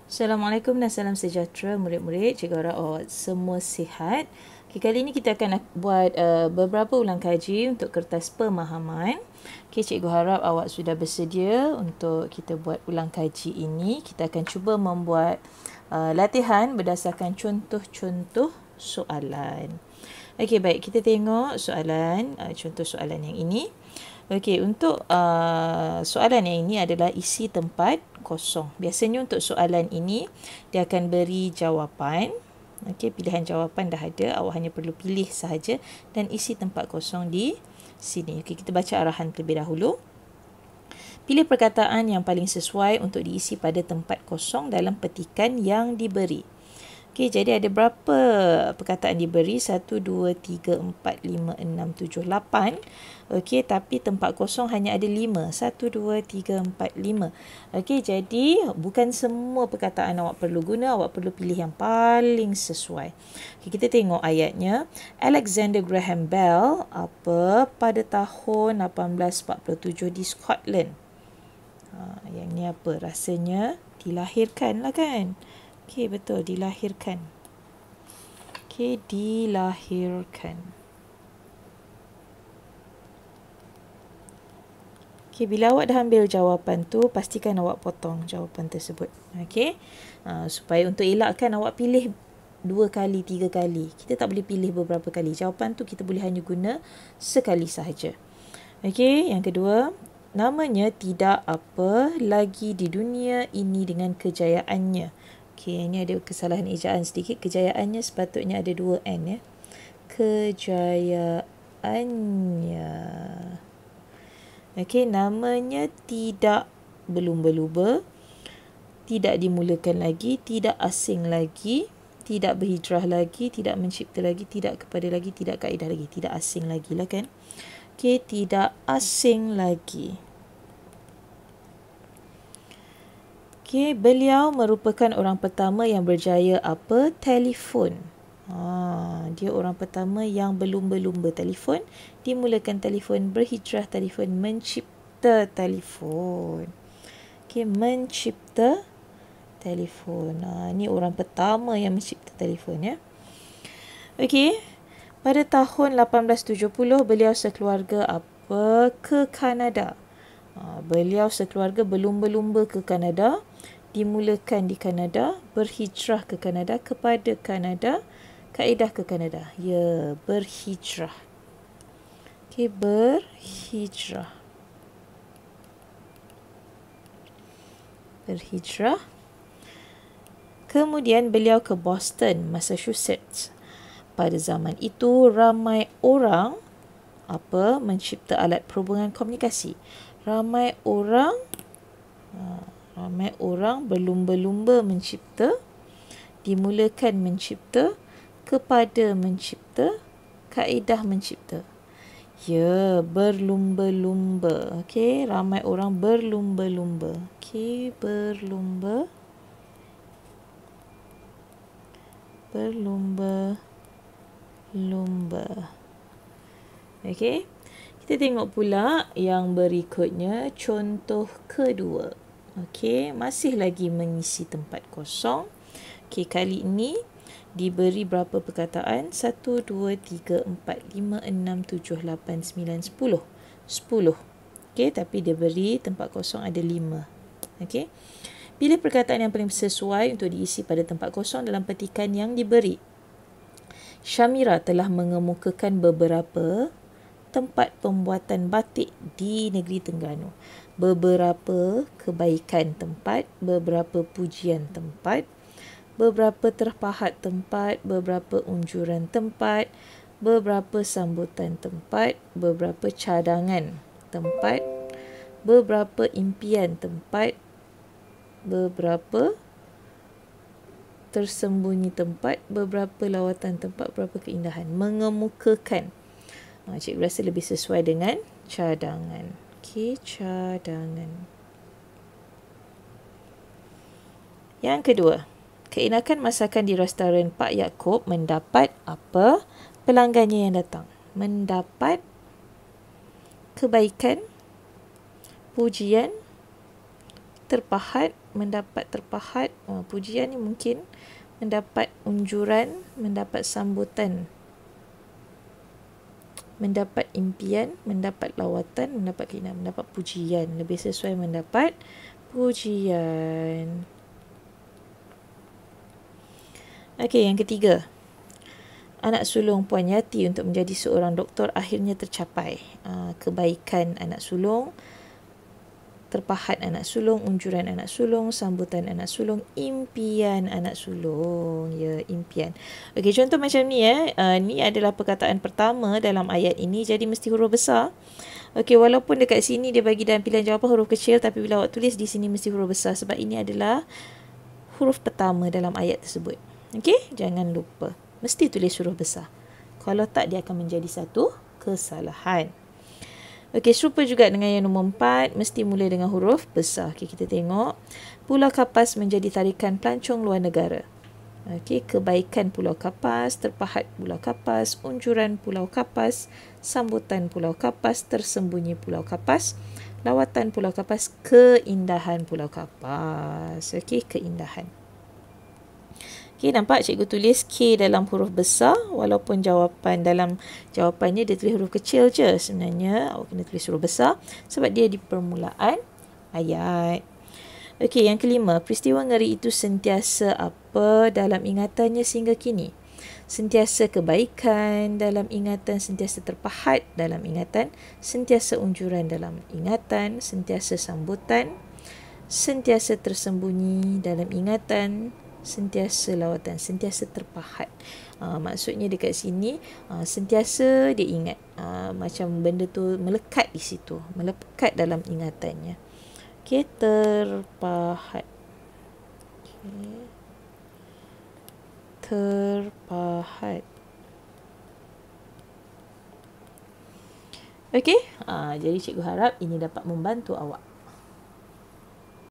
Assalamualaikum dan salam sejahtera murid-murid, cikgu harap awak semua sihat. Okay, kali ini kita akan buat beberapa ulang kaji untuk kertas pemahaman. Okay, cikgu harap awak sudah bersedia untuk kita buat ulang kaji ini. Kita akan cuba membuat latihan berdasarkan contoh-contoh soalan. Okey, baik, kita tengok soalan, contoh soalan yang ini. Okey, untuk soalan yang ini adalah isi tempat kosong. Biasanya untuk soalan ini, dia akan beri jawapan. Okey, pilihan jawapan dah ada. Awak hanya perlu pilih sahaja dan isi tempat kosong di sini. Okey, kita baca arahan terlebih dahulu. Pilih perkataan yang paling sesuai untuk diisi pada tempat kosong dalam petikan yang diberi. Okey, jadi ada berapa perkataan diberi? 1, 2, 3, 4, 5, 6, 7, 8. Okey, tapi tempat kosong hanya ada 5. 1, 2, 3, 4, 5. Okey, jadi bukan semua perkataan awak perlu guna. Awak perlu pilih yang paling sesuai. Okey, kita tengok ayatnya. Alexander Graham Bell pada tahun 1847 di Scotland. Yang ni apa? Rasanya dilahirkan lah kan? Okey, betul. Dilahirkan. Okey, dilahirkan. Okey, bila awak dah ambil jawapan tu, pastikan awak potong jawapan tersebut. Okey. Supaya untuk elakkan awak pilih 2 kali, 3 kali. Kita tak boleh pilih beberapa kali. Jawapan tu kita boleh hanya guna sekali sahaja. Okey, yang kedua, namanya tidak apa lagi di dunia ini dengan kejayaannya. Okey, ini ada kesalahan ejaan sedikit. Kejayaannya sepatutnya ada 2 N ya. Kejayaannya. Okey, namanya tidak berlumba-lumba, tidak dimulakan lagi, tidak asing lagi, tidak berhijrah lagi, tidak mencipta lagi, tidak kepada lagi, tidak kaedah lagi, tidak asing lagi lah kan. Okey, tidak asing lagi. Okey, beliau merupakan orang pertama yang berjaya telefon. Dia orang pertama yang berlumba-lumba telefon, dimulakan telefon, berhijrah telefon, mencipta telefon. Okey, mencipta telefon. Ni orang pertama yang mencipta telefon ya. Okey, pada tahun 1870 beliau sekeluarga ke Kanada. Beliau sekeluarga berlumba-lumba ke Kanada, dimulakan di Kanada, berhijrah ke Kanada, kepada Kanada, kaedah ke Kanada. Ya, berhijrah. Okey, berhijrah. Berhijrah. Kemudian beliau ke Boston, Massachusetts. Pada zaman itu ramai orang mencipta alat perhubungan komunikasi. Ramai orang berlumba-lumba mencipta, dimulakan mencipta, kepada mencipta, kaedah mencipta. Ya, berlumba-lumba. Okey, ramai orang berlumba-lumba. Okey, berlumba-lumba. Okey. Kita tengok pula yang berikutnya, contoh kedua. Okey, masih lagi mengisi tempat kosong. Okey, kali ini diberi berapa perkataan? 1, 2, 3, 4, 5, 6, 7, 8, 9, 10. 10. Okey, tapi dia beri tempat kosong ada 5. Okey. Pilih perkataan yang paling sesuai untuk diisi pada tempat kosong dalam petikan yang diberi. Syamira telah mengemukakan beberapa tempat pembuatan batik di negeri Terengganu. Beberapa kebaikan tempat, beberapa pujian tempat, beberapa terpahat tempat, beberapa unjuran tempat, beberapa sambutan tempat, beberapa cadangan tempat, beberapa impian tempat, beberapa tersembunyi tempat, beberapa lawatan tempat, beberapa keindahan. Mengemukakan. Cikgu rasa lebih sesuai dengan cadangan. Okey, cadangan. Yang kedua, keenakan masakan di restoran Pak Yaakob mendapat apa? Pelanggannya yang datang. Mendapat kebaikan, pujian, terpahat, mendapat terpahat. Pujian ni mungkin mendapat unjuran, mendapat sambutan, mendapat impian, mendapat lawatan, mendapat keinginan, mendapat pujian. Lebih sesuai mendapat pujian. Okey, yang ketiga. Anak sulung Puan Yati untuk menjadi seorang doktor akhirnya tercapai. Kebaikan anak sulung, terpahat anak sulung, unjuran anak sulung, sambutan anak sulung, impian anak sulung. Ya, impian. Okey, contoh macam ni ni adalah perkataan pertama dalam ayat ini, jadi mesti huruf besar. Okey, walaupun dekat sini dia bagi dalam pilihan jawapan huruf kecil, tapi bila awak tulis di sini mesti huruf besar sebab ini adalah huruf pertama dalam ayat tersebut. Okey, jangan lupa. Mesti tulis huruf besar. Kalau tak, dia akan menjadi satu kesalahan. Okey, serupa juga dengan yang nombor 4, mesti mula dengan huruf besar. Okey, kita tengok. Pulau Kapas menjadi tarikan pelancong luar negara. Okey, kebaikan Pulau Kapas, terpahat Pulau Kapas, unjuran Pulau Kapas, sambutan Pulau Kapas, tersembunyi Pulau Kapas, lawatan Pulau Kapas, keindahan Pulau Kapas. Okey, keindahan. Okey, nampak cikgu tulis K dalam huruf besar walaupun dalam jawapannya dia tulis huruf kecil je. Sebenarnya awak kena tulis huruf besar sebab dia di permulaan ayat. Okey, yang kelima, peristiwa ngeri itu sentiasa apa dalam ingatannya sehingga kini? Sentiasa kebaikan dalam ingatan, sentiasa terpahat dalam ingatan, sentiasa unjuran dalam ingatan, sentiasa sambutan, sentiasa tersembunyi dalam ingatan, sentiasa lawatan, sentiasa terpahat. Maksudnya dekat sini sentiasa dia ingat, macam benda tu melekat di situ, melekat dalam ingatannya. Okey, terpahat. Okey. Terpahat. Okey, jadi cikgu harap ini dapat membantu awak.